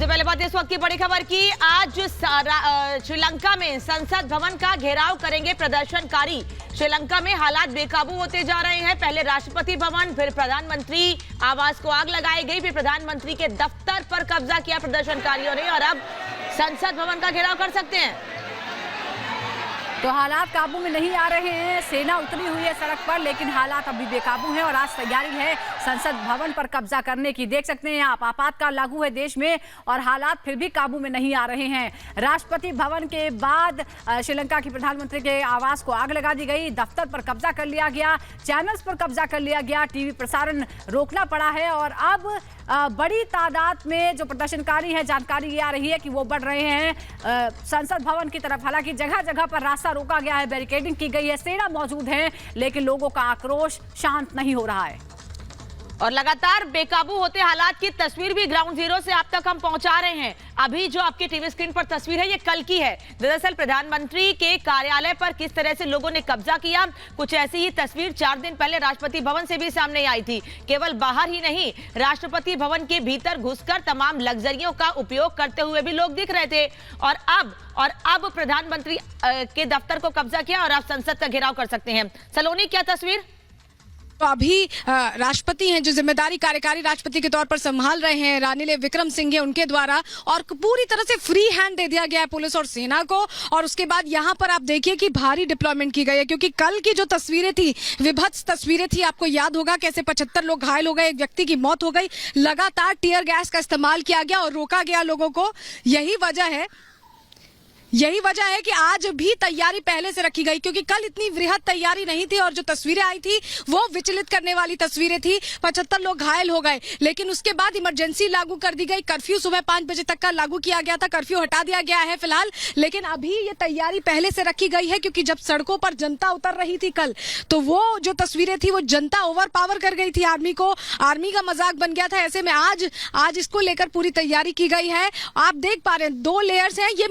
सबसे पहले बात इस वक्त की बड़ी खबर की। आज श्रीलंका में संसद भवन का घेराव करेंगे प्रदर्शनकारी। श्रीलंका में हालात बेकाबू होते जा रहे हैं। पहले राष्ट्रपति भवन, फिर प्रधानमंत्री आवास को आग लगाई गई, फिर प्रधानमंत्री के दफ्तर पर कब्जा किया प्रदर्शनकारियों ने और अब संसद भवन का घेराव कर सकते हैं। तो हालात काबू में नहीं आ रहे हैं। सेना उतरी हुई है सड़क पर, लेकिन हालात अभी बेकाबू हैं और आज तैयारी है संसद भवन पर कब्जा करने की। देख सकते हैं आप, आपातकाल लागू है देश में और हालात फिर भी काबू में नहीं आ रहे हैं। राष्ट्रपति भवन के बाद श्रीलंका की प्रधानमंत्री के आवास को आग लगा दी गई, दफ्तर पर कब्जा कर लिया गया, चैनल्स पर कब्जा कर लिया गया, टीवी प्रसारण रोकना पड़ा है और अब बड़ी तादाद में जो प्रदर्शनकारी हैं, जानकारी ये आ रही है कि वो बढ़ रहे हैं संसद भवन की तरफ। हालांकि जगह जगह पर रास्ता रोका गया है, बैरिकेडिंग की गई है, सेना मौजूद है, लेकिन लोगों का आक्रोश शांत नहीं हो रहा है और लगातार बेकाबू होते हालात की तस्वीर भी ग्राउंड जीरो से आप तक हम पहुंचा रहे हैं। अभी जो आपके टीवी स्क्रीन पर तस्वीर है, ये कल की है। दरअसल प्रधानमंत्री के कार्यालय पर किस तरह से लोगों ने कब्जा किया, कुछ ऐसी ही तस्वीर 4 दिन पहले राष्ट्रपति भवन से भी सामने आई थी। केवल बाहर ही नहीं, राष्ट्रपति भवन के भीतर घुसकर तमाम लग्जरियों का उपयोग करते हुए भी लोग दिख रहे थे और अब प्रधानमंत्री के दफ्तर को कब्जा किया और अब संसद का घेराव कर सकते हैं। सलोनी, क्या तस्वीर? तो अभी राष्ट्रपति हैं जो जिम्मेदारी कार्यकारी राष्ट्रपति के तौर पर संभाल रहे हैं, रानिल विक्रमसिंघे, उनके द्वारा और पूरी तरह से फ्री हैंड दे दिया गया है पुलिस और सेना को। और उसके बाद यहाँ पर आप देखिए कि भारी डिप्लॉयमेंट की गई है, क्योंकि कल की जो तस्वीरें थी, विभत्स तस्वीरें थी। आपको याद होगा कैसे 75 लोग घायल हो गए, एक व्यक्ति की मौत हो गई, लगातार टीयर गैस का इस्तेमाल किया गया और रोका गया लोगों को। यही वजह है कि आज भी तैयारी पहले से रखी गई, क्योंकि कल इतनी वृहद तैयारी नहीं थी और जो तस्वीरें आई थी वो विचलित करने वाली तस्वीरें थी। 75 लोग घायल हो गए, लेकिन उसके बाद इमरजेंसी लागू कर दी गई। कर्फ्यू सुबह 5 बजे तक का लागू किया गया था, कर्फ्यू हटा दिया गया है फिलहाल। लेकिन अभी ये तैयारी पहले से रखी गई है, क्योंकि जब सड़कों पर जनता उतर रही थी कल, तो वो जो तस्वीरें थी वो जनता ओवर पावर कर गई थी आर्मी को, आर्मी का मजाक बन गया था। ऐसे में आज इसको लेकर पूरी तैयारी की गई है। आप देख पा रहे हैं 2 लेयर्स हैं। ये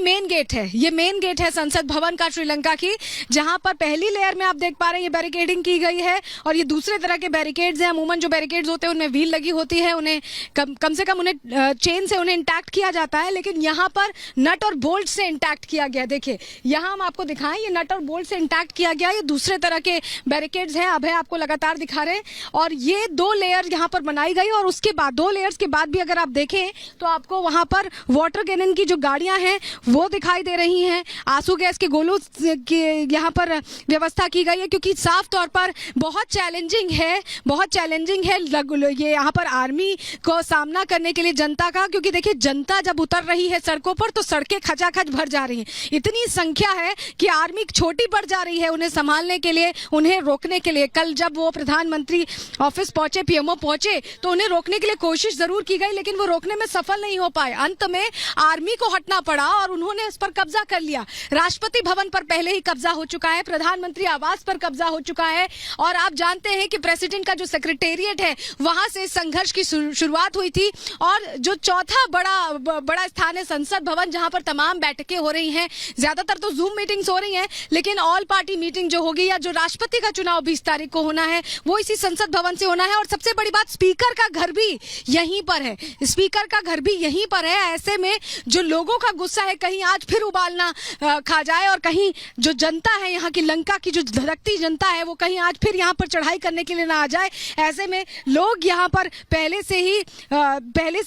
मेन गेट है संसद भवन का श्रीलंका की, जहां पर पहली लेयर में आप देख पा रहे हैं ये बैरिकेडिंग की गई है और ये दूसरे तरह के बैरिकेड्स हैं। अमूमन जो बैरिकेड्स होते हैं उनमें व्हील लगी होती है, उन्हें कम से कम उन्हें चेन से उन्हें इंटैक्ट किया जाता है, लेकिन यहाँ पर नट और बोल्ट से इंटैक्ट किया गया। देखिए यहाँ हम आपको दिखाएं, ये नट और बोल्ट से इंटैक्ट किया गया। ये दूसरे तरह के बैरिकेड्स हैं, अब है आपको लगातार दिखा रहे हैं। और ये 2 लेयर यहाँ पर बनाई गई और उसके बाद 2 लेयर्स के बाद भी अगर आप देखें तो आपको वहां पर वाटर कैनन की जो गाड़ियां हैं वो दिखाई दे रही हैं। आंसू गैस के गोलों की यहाँ पर व्यवस्था की गई है, क्योंकि साफ तौर पर बहुत चैलेंजिंग है ये यहाँ पर आर्मी को सामना करने के लिए जनता का। क्योंकि देखिए जनता जब उतर रही है सड़कों पर तो सड़कें खचाखच भर जा रही हैं। इतनी संख्या है कि आर्मी छोटी पड़ जा रही है उन्हें संभालने के लिए, उन्हें रोकने के लिए। कल जब वो प्रधानमंत्री ऑफिस पहुंचे, पीएमओ पहुंचे, तो उन्हें रोकने के लिए कोशिश जरूर की गई, लेकिन वो रोकने में सफल नहीं हो पाए। अंत में आर्मी को हटना पड़ा और उन्होंने इस पर कब्जा कर लिया। राष्ट्रपति भवन पर पहले ही कब्जा हो चुका है, प्रधानमंत्री आवास पर कब्जा हो चुका है और आप जानते हैं कि प्रेसिडेंट का जो सेक्रेटेरिएट है वहां से संघर्ष की शुरुआत हुई थी। और जो चौथा बड़ा स्थान है संसद भवन, जहां पर तमाम बैठकें हो रही हैं। ज्यादातर तो जूम मीटिंग्स हो रही हैं, लेकिन ऑल पार्टी मीटिंग जो होगी या जो राष्ट्रपति का चुनाव 20 तारीख को होना है वो इसी संसद भवन से होना है। और सबसे बड़ी बात, स्पीकर का घर भी यहीं पर है, स्पीकर का घर भी यहीं पर है। ऐसे में जो लोगों का गुस्सा है कहीं आज फिर उबालना खा जाए और कहीं जो जनता है यहाँ की, लंका की जो धड़कती जनता है, वो कहीं आज फिर यहाँ पर चढ़ाई करने के लिए ना आ जाए। ऐसे में लोग यहाँ पर पहले से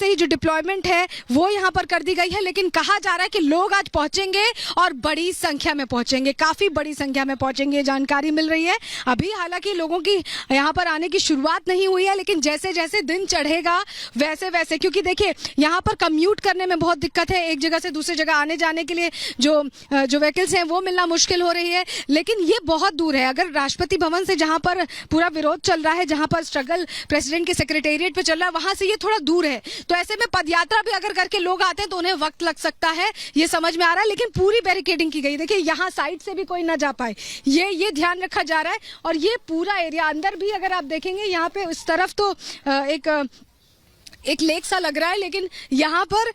ही जो डिप्लॉयमेंट है वो यहाँ पर कर दी गई है, लेकिन कहा जा रहा है कि लोग आज पहुंचेंगे और बड़ी संख्या में पहुंचेंगे, काफी बड़ी संख्या में पहुंचेंगे, जानकारी मिल रही है। अभी हालांकि लोगों की यहाँ पर आने की शुरुआत नहीं हुई है, लेकिन जैसे जैसे दिन चढ़ेगा वैसे वैसे, क्योंकि देखिए यहाँ पर कम्यूट करने में बहुत दिक्कत है, एक जगह से दूसरी जगह आने जाने के लिए जो व्हीकल्स हैं वो मिलना मुश्किल हो रही है। लेकिन ये बहुत दूर है। अगर राष्ट्रपति भवन से, जहां पर पूरा विरोध चल रहा है, जहां पर स्ट्रगल प्रेसिडेंट के सेक्रेटेरिएट पे चल रहा है, वहां से ये थोड़ा दूर है। तो ऐसे में पदयात्रा भी अगर करके लोग आते हैं तो उन्हें वक्त लग सकता है, ये समझ में आ रहा है। लेकिन पूरी बैरिकेडिंग की गई, देखिए यहाँ साइड से भी कोई ना जा पाए, ये ध्यान रखा जा रहा है। और ये पूरा एरिया अंदर भी अगर आप देखेंगे, यहाँ पे इस तरफ तो एक एक लेक सा लग रहा है, लेकिन यहाँ पर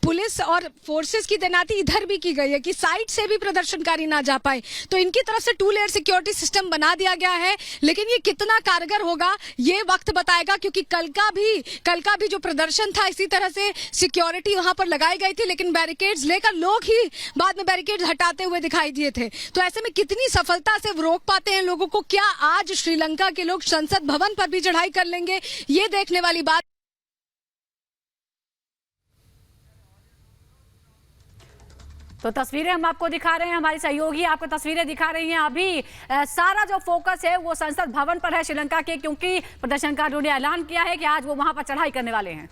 पुलिस और फोर्सेस की तैनाती इधर भी की गई है कि साइड से भी प्रदर्शनकारी ना जा पाए। तो इनकी तरफ से 2 लेयर सिक्योरिटी सिस्टम बना दिया गया है, लेकिन ये कितना कारगर होगा ये वक्त बताएगा, क्योंकि कल का भी जो प्रदर्शन था इसी तरह से सिक्योरिटी वहां पर लगाई गई थी, लेकिन बैरिकेड्स लेकर लोग ही बाद में बैरिकेड्स हटाते हुए दिखाई दिए थे। तो ऐसे में कितनी सफलता से रोक पाते हैं लोगों को, क्या आज श्रीलंका के लोग संसद भवन पर भी चढ़ाई कर लेंगे, ये देखने वाली बात। तो तस्वीरें हम आपको दिखा रहे हैं, हमारी सहयोगी आपको तस्वीरें दिखा रही हैं। अभी सारा जो फोकस है वो संसद भवन पर है श्रीलंका के, क्योंकि प्रदर्शनकारियों ने ऐलान किया है कि आज वो वहां पर चढ़ाई करने वाले हैं।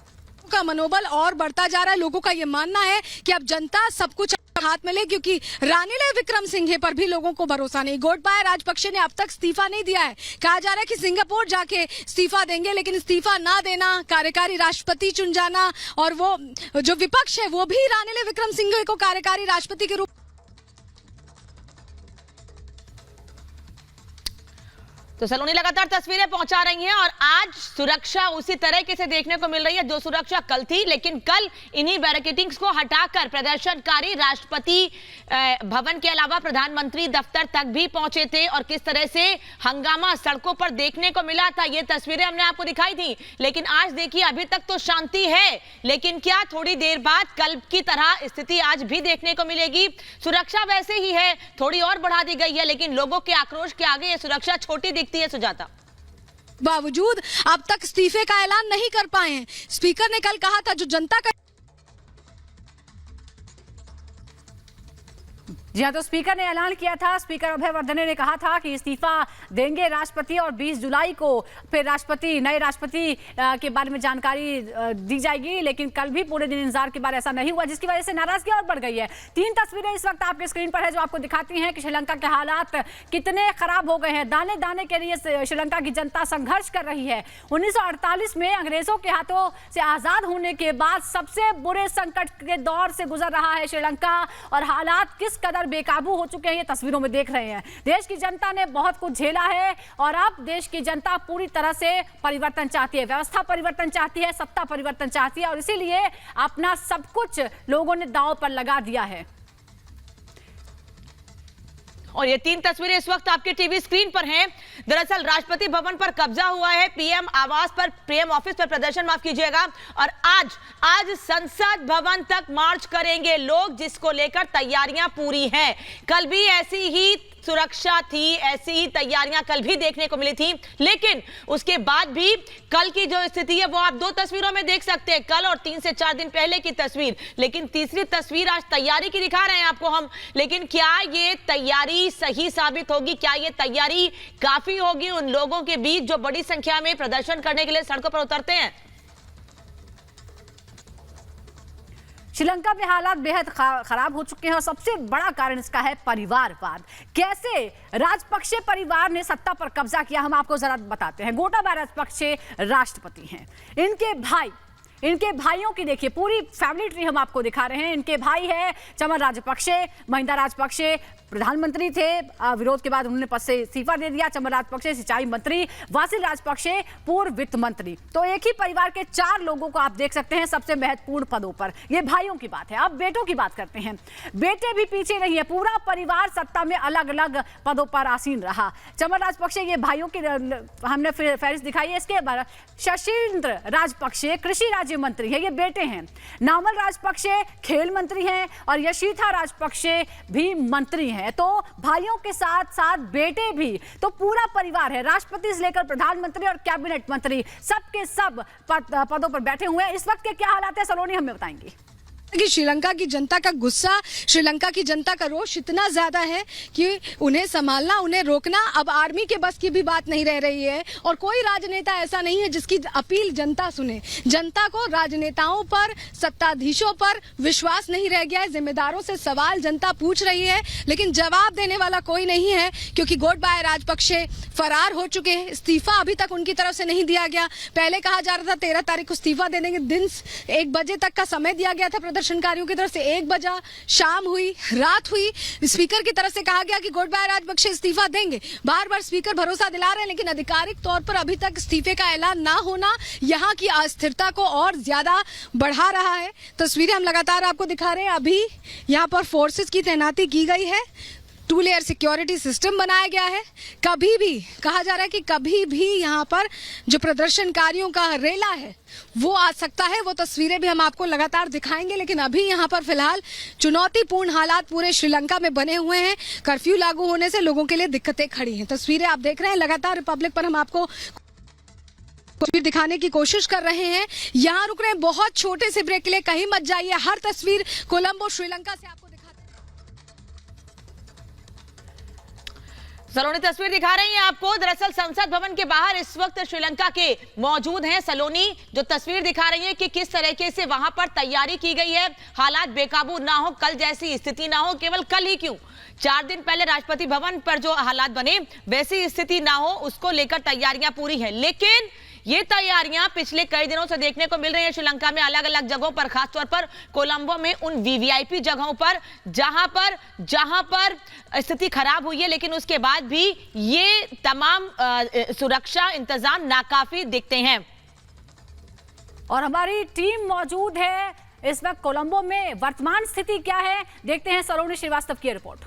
का मनोबल और बढ़ता जा रहा है। लोगों का ये मानना है कि अब जनता सब कुछ हाथ में ले, क्योंकि रानिल विक्रमसिंघे पर भी लोगों को भरोसा नहीं। गोटबाया राजपक्षे ने अब तक इस्तीफा नहीं दिया है। कहा जा रहा है कि सिंगापुर जाके इस्तीफा देंगे, लेकिन इस्तीफा ना देना, कार्यकारी राष्ट्रपति चुन जाना, और वो जो विपक्ष है वो भी रानिल विक्रमसिंघे को कार्यकारी राष्ट्रपति के रूप। तो सलोनी लगातार तस्वीरें पहुंचा रही हैं और आज सुरक्षा उसी तरीके से देखने को मिल रही है जो सुरक्षा कल थी, लेकिन कल इन्हीं बैरिकेडिंग्स को हटाकर प्रदर्शनकारी राष्ट्रपति भवन के अलावा प्रधानमंत्री दफ्तर तक भी पहुंचे थे और किस तरह से हंगामा सड़कों पर देखने को मिला था। ये तस्वीरें हमने आपको दिखाई थी, लेकिन आज देखिए अभी तक तो शांति है, लेकिन क्या थोड़ी देर बाद कल की तरह स्थिति आज भी देखने को मिलेगी? सुरक्षा वैसे ही है, थोड़ी और बढ़ा दी गई है, लेकिन लोगों के आक्रोश के आगे ये सुरक्षा छोटी दिखती है। सुजाता, बावजूद अब तक इस्तीफे का ऐलान नहीं कर पाए हैं। स्पीकर ने कल कहा था जो जनता का। जी हाँ, तो स्पीकर ने ऐलान किया था, स्पीकर अभय वर्धने ने कहा था कि इस्तीफा देंगे राष्ट्रपति और 20 जुलाई को फिर नए राष्ट्रपति के बारे में जानकारी दी जाएगी, लेकिन कल भी पूरे दिन इंतजार के बाद ऐसा नहीं हुआ, जिसकी वजह से नाराजगी और बढ़ गई है। 3 तस्वीरें इस वक्त आपके स्क्रीन पर है जो आपको दिखाती हैं कि श्रीलंका के हालात कितने खराब हो गए हैं। दाने दाने के लिए श्रीलंका की जनता संघर्ष कर रही है। 1948 में अंग्रेजों के हाथों से आजाद होने के बाद सबसे बुरे संकट के दौर से गुजर रहा है श्रीलंका, और हालात किस कदर बेकाबू हो चुके हैं ये तस्वीरों में देख रहे हैं। देश की जनता ने बहुत कुछ झेला है और अब देश की जनता पूरी तरह से परिवर्तन चाहती है, व्यवस्था परिवर्तन चाहती है, सत्ता परिवर्तन चाहती है, और इसीलिए अपना सब कुछ लोगों ने दांव पर लगा दिया है। और ये 3 तस्वीरें इस वक्त आपके टीवी स्क्रीन पर हैं। दरअसल राष्ट्रपति भवन पर कब्जा हुआ है, पीएम आवास पर, पीएम ऑफिस पर प्रदर्शन, माफ कीजिएगा, और आज संसद भवन तक मार्च करेंगे लोग, जिसको लेकर तैयारियां पूरी हैं। कल भी ऐसी ही सुरक्षा थी, ऐसी ही तैयारियां कल भी देखने को मिली थी, लेकिन उसके बाद भी कल की जो स्थिति है वो आप 2 तस्वीरों में देख सकते हैं, कल और 3 से 4 दिन पहले की तस्वीर। लेकिन तीसरी तस्वीर आज तैयारी की दिखा रहे हैं आपको हम, लेकिन क्या ये तैयारी सही साबित होगी? क्या ये तैयारी काफी होगी उन लोगों के बीच जो बड़ी संख्या में प्रदर्शन करने के लिए सड़कों पर उतरते हैं? श्रीलंका में हालात बेहद खराब हो चुके हैं और सबसे बड़ा कारण इसका है परिवारवाद। कैसे राजपक्षे परिवार ने सत्ता पर कब्जा किया, हम आपको जरा बताते हैं। गोटाबाया राजपक्षे राष्ट्रपति हैं, इनके भाइयों की देखिए पूरी फैमिली ट्री हम आपको दिखा रहे हैं। इनके भाई है चमन राजपक्षे, महिंदा राजपक्षे प्रधानमंत्री थे, विरोध के बाद उन्होंने पद से इस्तीफा दे दिया। चमन राजपक्षे सिंचाई मंत्री, वासिल राजपक्षे पूर्व वित्त मंत्री। तो एक ही परिवार के 4 लोगों को आप देख सकते हैं सबसे महत्वपूर्ण पदों पर। ये भाइयों की बात है। अब बेटों की बात करते हैं। बेटे भी पीछे नहीं है, पूरा परिवार सत्ता में अलग अलग पदों पर आसीन रहा। चमन राजपक्षे ये भाइयों की हमने फहरिस्त दिखाई है। इसके बाद शशीन्द्र राजपक्षे कृषि राज्य मंत्री है, ये बेटे हैं। नामल राजपक्षे खेल मंत्री हैं और यशीथा राजपक्षे भी मंत्री हैं। तो भाइयों के साथ साथ बेटे भी, तो पूरा परिवार है। राष्ट्रपति से लेकर प्रधानमंत्री और कैबिनेट मंत्री सबके सब पदों पर बैठे हुए हैं। इस वक्त के क्या हालात है सलोनी हमें बताएंगी। कि श्रीलंका की जनता का गुस्सा, श्रीलंका की जनता का रोष इतना ज्यादा है कि उन्हें संभालना, उन्हें रोकना अब आर्मी के बस की भी बात नहीं रह रही है। और कोई राजनेता ऐसा नहीं है जिसकी अपील जनता सुने। जनता को राजनेताओं पर, सत्ताधीशों पर विश्वास नहीं रह गया है। जिम्मेदारों से सवाल जनता पूछ रही है, लेकिन जवाब देने वाला कोई नहीं है, क्योंकि गोटबाया राजपक्षे फरार हो चुके हैं। इस्तीफा अभी तक उनकी तरफ से नहीं दिया गया। पहले कहा जा रहा था 13 तारीख को इस्तीफा देने के दिन 1 बजे तक का समय दिया गया था प्रदर्शनकारियों की तरफ से 1 बजा, शाम हुई, रात हुई, स्पीकर की तरफ से कहा गया कि गोटबाया राजपक्षे इस्तीफा देंगे। बार बार स्पीकर भरोसा दिला रहे हैं, लेकिन आधिकारिक तौर पर अभी तक इस्तीफे का ऐलान ना होना यहाँ की अस्थिरता को और ज्यादा बढ़ा रहा है। तस्वीरें हम लगातार आपको दिखा रहे हैं। अभी यहाँ पर फोर्सेस की तैनाती की गई है, 2 लेयर सिक्योरिटी सिस्टम बनाया गया है। कभी भी कहा जा रहा है कि कभी भी यहाँ पर जो प्रदर्शनकारियों का रेला है वो आ सकता है। वो तस्वीरें भी हम आपको लगातार दिखाएंगे, लेकिन अभी यहाँ पर फिलहाल चुनौतीपूर्ण हालात पूरे श्रीलंका में बने हुए हैं। कर्फ्यू लागू होने से लोगों के लिए दिक्कतें खड़ी हैं। तस्वीरें आप देख रहे हैं लगातार रिपब्लिक पर, हम आपको तस्वीर दिखाने की कोशिश कर रहे हैं। यहाँ रुक रहे हैं बहुत छोटे से ब्रेक के लिए, कहीं मत जाइए। हर तस्वीर कोलंबो श्रीलंका से आपको सलोनी तस्वीर दिखा रही हैं आपको। दरअसल संसद भवन के बाहर इस वक्त श्रीलंका के मौजूद हैं सलोनी, जो तस्वीर दिखा रही है कि किस तरीके से वहां पर तैयारी की गई है। हालात बेकाबू ना हो, कल जैसी स्थिति ना हो। केवल कल ही क्यों, 4 दिन पहले राष्ट्रपति भवन पर जो हालात बने वैसी स्थिति ना हो, उसको लेकर तैयारियां पूरी हैं। लेकिन ये तैयारियां पिछले कई दिनों से देखने को मिल रही है श्रीलंका में, अलग अलग जगहों पर, खासतौर पर कोलंबो में उन वीवीआईपी जगहों पर जहां पर स्थिति खराब हुई है, लेकिन उसके बाद भी ये तमाम सुरक्षा इंतजाम नाकाफी दिखते हैं। और हमारी टीम मौजूद है इस वक्त कोलंबो में। वर्तमान स्थिति क्या है, देखते हैं सलोनी श्रीवास्तव की रिपोर्ट।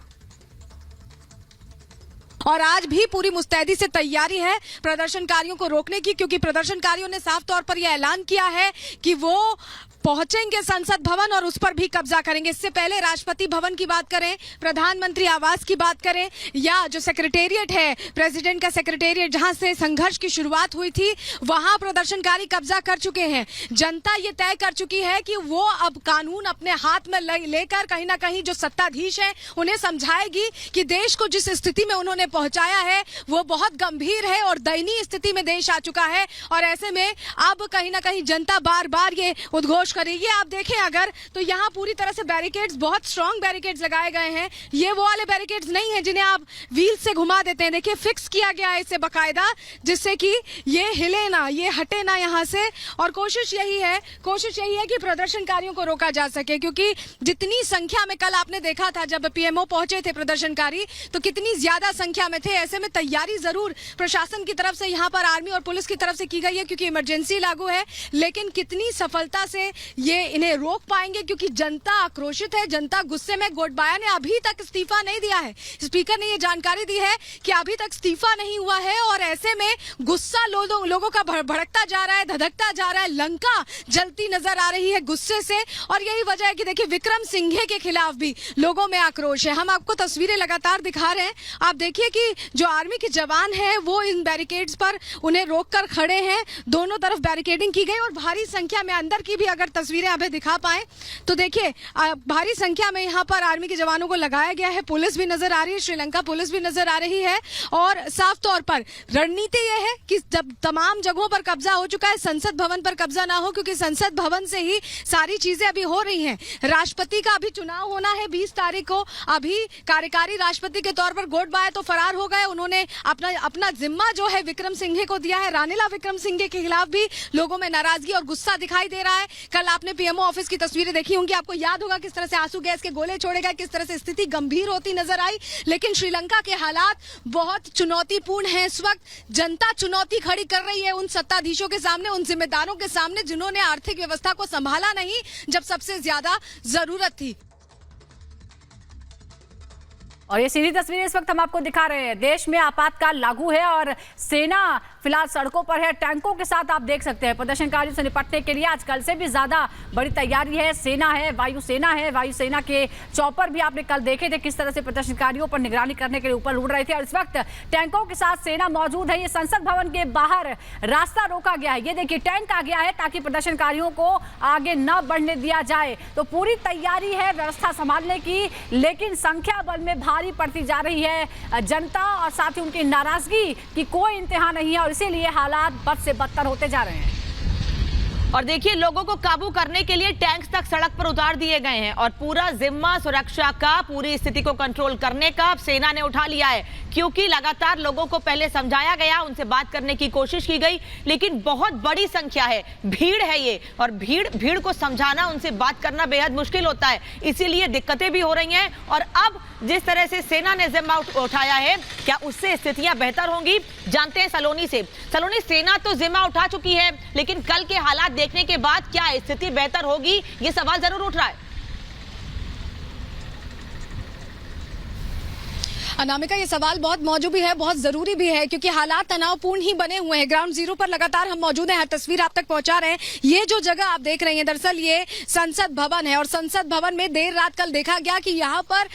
और आज भी पूरी मुस्तैदी से तैयारी है प्रदर्शनकारियों को रोकने की, क्योंकि प्रदर्शनकारियों ने साफ तौर पर यह ऐलान किया है कि वो पहुंचेंगे संसद भवन और उस पर भी कब्जा करेंगे। इससे पहले राष्ट्रपति भवन की बात करें, प्रधानमंत्री आवास की बात करें, या जो सेक्रेटेरिएट है, प्रेसिडेंट का सेक्रेटेरिएट, जहां से संघर्ष की शुरुआत हुई थी, वहां प्रदर्शनकारी कब्जा कर चुके हैं। जनता ये तय कर चुकी है कि वो अब कानून अपने हाथ में लेकर कहीं ना कहीं जो सत्ताधीश है उन्हें समझाएगी कि देश को जिस स्थिति में उन्होंने पहुंचाया है वो बहुत गंभीर है और दयनीय स्थिति में देश आ चुका है। और ऐसे में अब कहीं ना कहीं जनता बार बार ये उद्घोष करेगी। आप देखें अगर तो यहाँ पूरी तरह से बैरिकेड्स, बहुत स्ट्रॉन्ग बैरिकेड्स लगाए गए हैं। ये वो वाले बैरिकेड्स नहीं है जिन्हें आप व्हील से घुमा देते हैं। देखिए फिक्स किया गया है इसे बकायदा, जिससे कि ये हिले ना, ये हटे ना यहाँ से। और कोशिश यही है कि प्रदर्शनकारियों को रोका जा सके, क्योंकि जितनी संख्या में कल आपने देखा था जब पीएमओ पहुंचे थे प्रदर्शनकारी, तो कितनी ज्यादा संख्या में थे। ऐसे में तैयारी जरूर प्रशासन की तरफ से, यहाँ पर आर्मी और पुलिस की तरफ से की गई है, क्योंकि इमरजेंसी लागू है। लेकिन कितनी सफलता से ये इन्हें रोक पाएंगे, क्योंकि जनता आक्रोशित है, जनता गुस्से में। गोटबाया ने अभी तक इस्तीफा नहीं दिया है। स्पीकर ने ये जानकारी दी है कि अभी तक इस्तीफा नहीं हुआ है, और ऐसे में गुस्सा लोगों का भड़कता जा रहा है, धधकता जा रहा है। लंका जलती नजर आ रही है गुस्से से, और यही वजह है कि देखिए विक्रम सिंघे के खिलाफ भी लोगों में आक्रोश है। हम आपको तस्वीरें लगातार दिखा रहे हैं। आप देखिए कि जो आर्मी के जवान हैं वो इन बैरिकेड्स पर उन्हें रोककर खड़े हैं। दोनों तरफ बैरिकेडिंग की गई, और भारी संख्या में अंदर की भी अगर तस्वीरें अभी दिखा पाए तो देखिए भारी संख्या में यहाँ पर आर्मी के जवानों को लगाया गया है। पुलिस भी नजर आ रही है, श्रीलंका पुलिस भी नजर आ रही है। और साफ तौर पर रणनीति यह है कि जब तमाम जगहों पर कब्जा हो चुका है, संसद भवन पर कब्जा ना हो, क्योंकि संसद भवन से ही सारी चीजें अभी हो रही हैं। राष्ट्रपति का अभी चुनाव होना है 20 तारीख को। अभी कार्यकारी राष्ट्रपति के तौर पर गोटबाया तो फरार हो गए, उन्होंने अपना जिम्मा जो है विक्रम सिंघे को दिया है। रानिला विक्रम सिंघे के खिलाफ भी लोगों में नाराजगी और गुस्सा दिखाई दे रहा है। कल आपने पीएमओ ऑफिस की तस्वीरें देखी होंगी, आपको याद होगा किस तरह से आंसू गैस के गोले छोड़े गए, किस तरह से स्थिति गंभीर होती नजर आई। लेकिन श्रीलंका के हालात बहुत चुनौतीपूर्ण हैं इस वक्त। जनता चुनौती खड़ी कर रही है उन सत्ताधीशों के सामने, उन जिम्मेदारों के सामने, जिन्होंने आर्थिक व्यवस्था को संभाला नहीं जब सबसे ज्यादा जरूरत थी। और ये सीधी तस्वीरें इस वक्त हम आपको दिखा रहे हैं। देश में आपातकाल लागू है और सेना फिलहाल सड़कों पर है, टैंकों के साथ। आप देख सकते हैं प्रदर्शनकारियों से निपटने के लिए आज कल से भी ज्यादा बड़ी तैयारी है। सेना है, वायुसेना है, वायुसेना के चॉपर भी आपने कल देखे थे किस तरह से प्रदर्शनकारियों पर निगरानी करने के लिए ऊपर उड़ रहे थे। और इस वक्त टैंकों के साथ सेना मौजूद है। ये संसद भवन के बाहर रास्ता रोका गया है, ये देखिए टैंक आ गया है ताकि प्रदर्शनकारियों को आगे न बढ़ने दिया जाए। तो पूरी तैयारी है व्यवस्था संभालने की, लेकिन संख्या बल में भारी पड़ती जा रही है जनता, और साथ ही उनकी नाराजगी की कोई इंतहा नहीं है, और इसीलिए हालात बद से बदतर होते जा रहे हैं। और देखिए, लोगों को काबू करने के लिए टैंक्स तक सड़क पर उतार दिए गए हैं और पूरा जिम्मा सुरक्षा का, पूरी स्थिति को कंट्रोल करने का अब सेना ने उठा लिया है, क्योंकि लगातार लोगों को पहले समझाया गया, उनसे बात करने की कोशिश की गई, लेकिन बहुत बड़ी संख्या है, भीड़ है ये, और भीड़ को समझाना, उनसे बात करना बेहद मुश्किल होता है, इसीलिए दिक्कतें भी हो रही हैं। और अब जिस तरह से सेना ने जिम्मा उठाया है, क्या उससे स्थितियां बेहतर होंगी? जानते हैं सलोनी से। सलोनी, सेना तो जिम्मा उठा चुकी है, लेकिन कल के हालात देखने के बाद क्या स्थिति बेहतर होगी, ये सवाल जरूर उठ रहा है। अनामिका, ये सवाल बहुत मौजूद भी है, बहुत जरूरी भी है, क्योंकि हालात तनावपूर्ण ही बने हुए हैं। ग्राउंड जीरो पर लगातार हम मौजूद हैं, हर तस्वीर आप तक पहुंचा रहे हैं। ये जो जगह आप देख रहे हैं, दरअसल ये संसद भवन है और संसद भवन में देर रात कल देखा गया कि यहाँ पर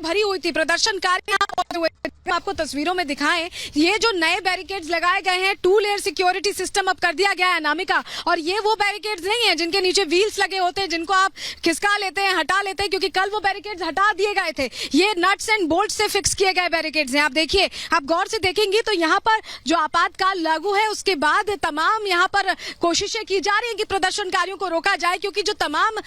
भरी हुई थी, प्रदर्शनकारी यहाँ पहुंचे हुए। आपको तस्वीरों में दिखाएं, ये जो नए बैरिकेड्स लगाए गए हैं, 2 लेयर सिक्योरिटी सिस्टम अब कर दिया गया है अनामिका। और ये वो बैरिकेड्स नहीं है जिनके नीचे व्हील्स लगे होते हैं, जिनको आप खिसका लेते हैं, हटा लेते हैं, क्योंकि कल वो बैरिकेड्स हटा दिए गए थे। ये नट्स एंड बोल्ट से फिक्स किए गए बैरिकेड्स हैं। आप देखिए, आप गौर से देखेंगे तो यहाँ पर जो आपातकाल लागू है, उसके बाद तमाम यहाँ पर कोशिशें की जा रही है कि प्रदर्शनकारियों को रोका जाए, क्योंकि जो तमाम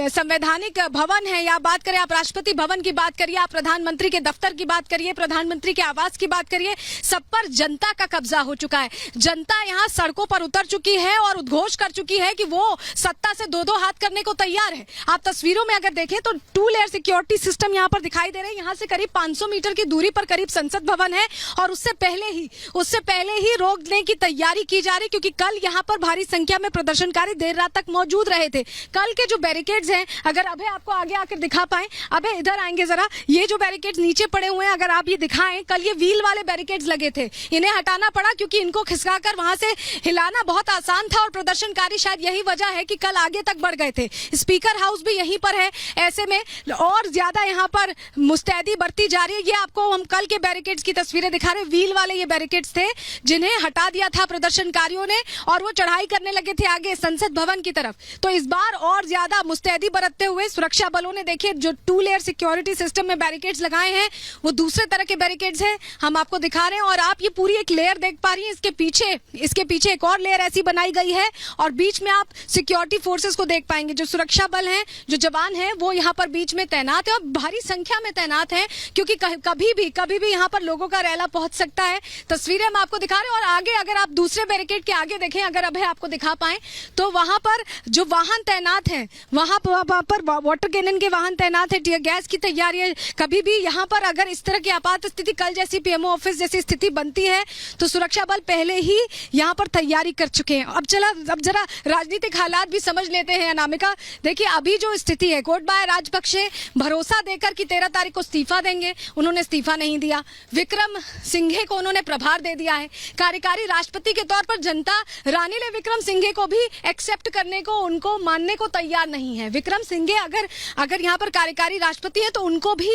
संवैधानिक भवन है, या बात करें आप राष्ट्रपति भवन की बात करिए, आप प्रधानमंत्री के दफ्तर की बात करिए, प्रधानमंत्री के आवास की बात करिए, सब पर जनता का कब्जा हो चुका है। जनता यहाँ सड़कों पर उतर चुकी है और उद्घोष कर चुकी है कि वो सत्ता से दो हाथ करने को तैयार है। आप तस्वीरों में अगर देखें तो 2 लेयर सिक्योरिटी सिस्टम यहाँ पर दिखाई दे रहे हैं। यहाँ से करीब 500 मीटर की दूरी पर करीब संसद भवन है और उससे पहले ही रोकने की तैयारी की जा रही, क्योंकि कल यहाँ पर भारी संख्या में प्रदर्शनकारी देर रात तक मौजूद रहे थे। कल के जो बैरिकेड्स हैं, अगर अभय आपको आगे आकर दिखा पाए, अभय इधर आएंगे जरा, ये जो बैरिकेड्स नीचे पड़े हुए हैं, अगर आप ये दिखाएं, कल ये व्हील वाले बैरिकेड्स लगे थे, इन्हें हटाना पड़ा क्योंकि इनको खिसकाकर वहां से हिलाना बहुत आसान था और प्रदर्शनकारी, शायद यही वजह है कि कल आगे तक बढ़ गए थे। स्पीकर हाउस भी यहीं पर है, ऐसे में और ज्यादा यहाँ पर मुस्तैदी बरती जा रही है। ये आपको हम कल के बैरिकेड्स की तस्वीरें दिखा रहे हैं। व्हील वाले ये बैरिकेड्स थे जिन्हें हटा दिया था प्रदर्शनकारियों ने और वो चढ़ाई करने लगे थे आगे संसद भवन की तरफ। तो इस बार और ज्यादा मुस्तैदी बरतते हुए सुरक्षा बलों ने, देखिए, जो 2 लेयर सिक्योरिटी सिस्टम में बैरिकेड्स लगाए हैं, वो दूसरे तरह के बैरिकेड्स हैं, हम आपको दिखा रहे हैं। और आप ये पूरी एक लेयर देख पा रही हैं, इसके पीछे एक और लेयर ऐसी बनाई गई है और बीच में आप सिक्योरिटी फोर्सेस को देख पाएंगे। जो सुरक्षा बल हैं, जो जवान हैं, वो यहाँ पर बीच में तैनात है और भारी संख्या में तैनात है, क्योंकि कभी भी यहाँ पर लोगों का रैला पहुंच सकता है। तस्वीरें हम आपको दिखा रहे हैं। और आगे अगर आप दूसरे बैरिकेड के आगे देखें, अगर अभी आपको दिखा पाए, तो वहां पर जो वाहन तैनात है, वहां पर वाटर कैनन के वाहन तैनात है, टीयर गैस की तैयारी है। कभी भी यहाँ पर अगर इस तरह की आपात स्थिति, कल जैसी पीएमओ ऑफिस जैसी स्थिति बनती है, तो सुरक्षा बल पहले ही यहाँ पर तैयारी कर चुके हैं। अब जरा राजनीतिक हालात भी समझ लेते हैं अनामिका। देखिए, अभी जो स्थिति है, गोटबाया राजपक्षे भरोसा देकर कि 13 तारीख को इस्तीफा देंगे, उन्होंने इस्तीफा नहीं दिया। विक्रम सिंघे को उन्होंने प्रभार दे दिया है। कार्यकारी राष्ट्रपति के तौर पर जनता रानिल विक्रम सिंघे को भी एक्सेप्ट करने को, उनको मानने को तैयार नहीं है। विक्रम सिंघे अगर यहाँ पर कार्यकारी राष्ट्रपति है, तो उनको भी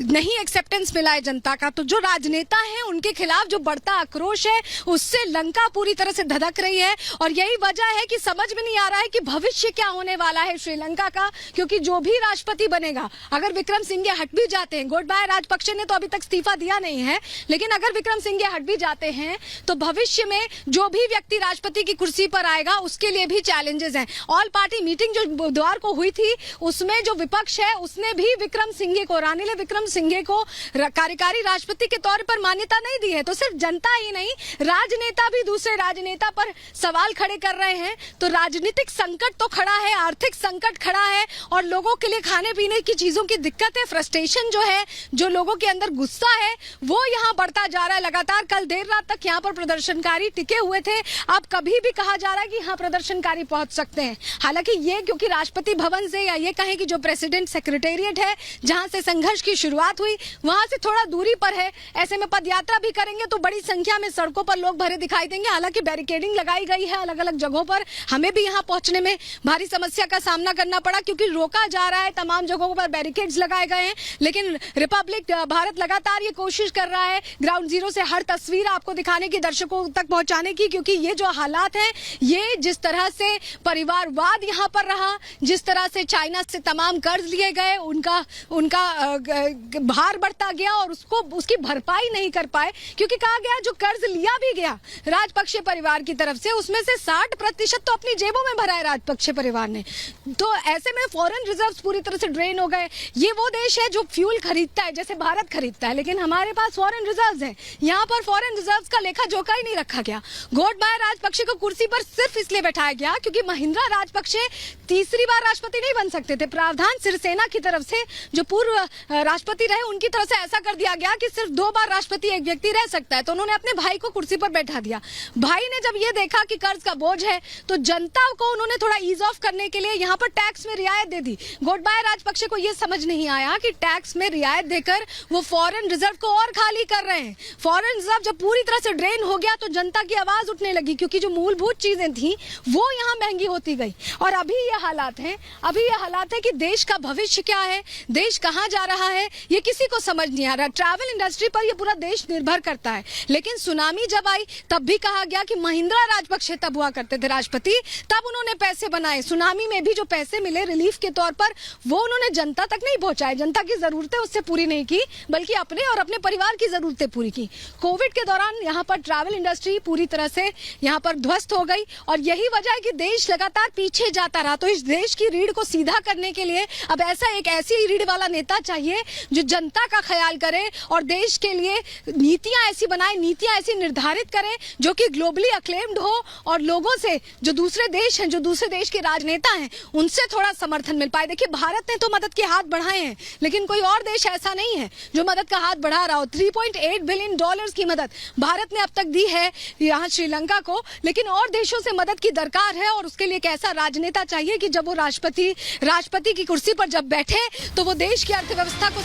नहीं एक्सेप्टेंस मिला है जनता का। तो जो राजनेता है, उनके खिलाफ जो बढ़ता आक्रोश है, उससे लंका पूरी तरह से धधक रही है। और यही वजह है कि समझ में नहीं आ रहा है कि भविष्य क्या होने वाला है श्रीलंका का, क्योंकि जो भी राष्ट्रपति बनेगा, अगर विक्रम सिंघे हट भी जाते हैं, गोटबाया राजपक्षे ने तो अभी तक इस्तीफा दिया नहीं है, लेकिन अगर विक्रम सिंघे हट भी जाते हैं, तो भविष्य में जो भी व्यक्ति राष्ट्रपति की कुर्सी पर आएगा, उसके लिए भी चैलेंजेस हैं। ऑल पार्टी मीटिंग जो बुधवार को हुई थी, उसमें जो विपक्ष है, उसने भी विक्रम सिंघे को, रानिल विक्रम सिंघे को कार्यकारी राष्ट्रपति के तौर पर मान्यता नहीं दी है। तो सिर्फ जनता ही नहीं, राजनेता भी दूसरे राजनेता पर सवाल खड़े कर रहे हैं। तो राजनीतिक संकट तो खड़ा है, आर्थिक संकट खड़ा है और लोगों के लिए खाने पीने की चीजों की दिक्कत है, फ्रस्ट्रेशन जो है, जो लोगों के अंदर गुस्सा है, वो यहाँ बढ़ता जा रहा है लगातार। कल देर रात तक यहाँ पर प्रदर्शनकारी टिके हुए थे। अब कभी भी कहा जा रहा है कि यहाँ प्रदर्शनकारी पहुंच सकते हैं। हालांकि ये, क्योंकि राष्ट्रपति भवन से, या ये कहें कि जो प्रेसिडेंट सेक्रेटेरिएट है, जहां से संघर्ष की शुरुआत हुई, वहां से थोड़ा दूरी पर है। ऐसे में पदयात्रा भी करेंगे तो बड़ी संख्या में सड़कों पर लोग भरे दिखाई देंगे। हालांकि बैरिकेडिंग लगाई गई है अलग अलग जगहों पर। हमें भी यहाँ पहुंचने में भारी समस्या का सामना करना पड़ा, क्योंकि रोका जा रहा है, तमाम जगहों पर बैरिकेड्स लगाए गए हैं। लेकिन रिपब्लिक भारत लगातार ये कोशिश कर रहा है ग्राउंड जीरो से हर तस्वीर आपको दिखाने की, दर्शकों तक पहुंचाने की, क्योंकि ये जो हालात हैं, ये जिस तरह से परिवारवाद यहाँ पर रहा, जिस तरह से चाइना से तमाम कर्ज लिए गए, उनका भार बढ़ता गया और उसको उसकी भरपाई नहीं कर पाए, क्योंकि कहा गया जो कर्ज लिया भी गया राजपक्षे परिवार की तरफ से उसमें से 60% तो अपनी जेबों में भरा है राजपक्षे परिवार ने। तो ऐसे में फॉरेन रिजर्व्स पूरी तरह से ड्रेन हो गए। ये वो देश है जो फ्यूल खरीदता है जैसे भारत खरीदता है, लेकिन हमारे पास फॉरेन रिजर्व्स हैं। यहाँ पर फॉरेन रिजर्व्स का लेखा जोखा ही नहीं रखा गया। गोटबाया राजपक्षे को कुर्सी पर सिर्फ इसलिए बैठाया गया क्योंकि महिंद्रा राजपक्षे तीसरी बार राष्ट्रपति नहीं बन सकते थे। प्रावधान सिरिसेना की तरफ से जो पूर्व राष्ट्रपति रहे उनकी तरफ से ऐसा कर दिया गया कि सिर्फ 2 बार राष्ट्रपति एक व्यक्ति रह सकता है, तो उन्होंने अपने भाई को कुर्सी पर बैठा दिया। भाई ने जब ये देखा कि कर्ज का बोझ है तो जनता को उन्होंने थोड़ा ईज ऑफ करने के लिए यहाँ पर टैक्स में रियायत दे दी। गोटबाया राजपक्षे को ये समझ नहीं आया कि टैक्स में रियायत देकर वो फॉरेन रिजर्व को और खाली कर रहे हैं। फॉरेन रिजर्व जब पूरी तरह से ड्रेन हो गया तो जनता की आवाज उठने लगी, क्योंकि जो मूलभूत चीजें थी वो यहाँ महंगी होती गई। और अभी ये हालात है कि देश का भविष्य क्या है, देश कहाँ जा रहा है, ये किसी को समझ नहीं आ रहा। ट्रैवल इंडस्ट्री पर ये पूरा देश निर्भर करता है। लेकिन सुनामी जब आई तब भी कहा गया कि महिंद्रा राजपक्षे तब हुआ करते थे राष्ट्रपति, तब उन्होंने पैसे बनाए। सुनामी में भी जो पैसे मिले रिलीफ के तौर पर वो उन्होंने जनता तक नहीं पहुंचाए, जनता की जरूरतें उससे पूरी नहीं की, बल्कि अपने और अपने परिवार की जरूरतें पूरी की। कोविड के दौरान यहाँ पर ट्रैवल इंडस्ट्री पूरी तरह से यहाँ पर ध्वस्त हो गई और यही वजह है कि देश लगातार पीछे जाता रहा। तो इस देश की रीढ़ को सीधा करने के लिए अब ऐसी रीढ़ वाला नेता चाहिए जो जनता का ख्याल करे और देश के लिए नीतियां ऐसी बनाए, नीतियां ऐसी निर्धारित करे जो कि ग्लोबली अक्लेम्ड हो और लोगों से जो दूसरे देश हैं, जो दूसरे देश के राजनेता हैं, उनसे थोड़ा समर्थन मिल पाए। देखिए भारत ने तो मदद के हाथ बढ़ाए हैं, लेकिन कोई और देश ऐसा नहीं है जो मदद का हाथ बढ़ा रहा हो। $3.8 बिलियन की मदद भारत ने अब तक दी है यहाँ श्रीलंका को, लेकिन और देशों से मदद की दरकार है। और उसके लिए एक ऐसा राजनेता चाहिए कि जब वो राष्ट्रपति की कुर्सी पर जब बैठे तो वो देश की अर्थव्यवस्था को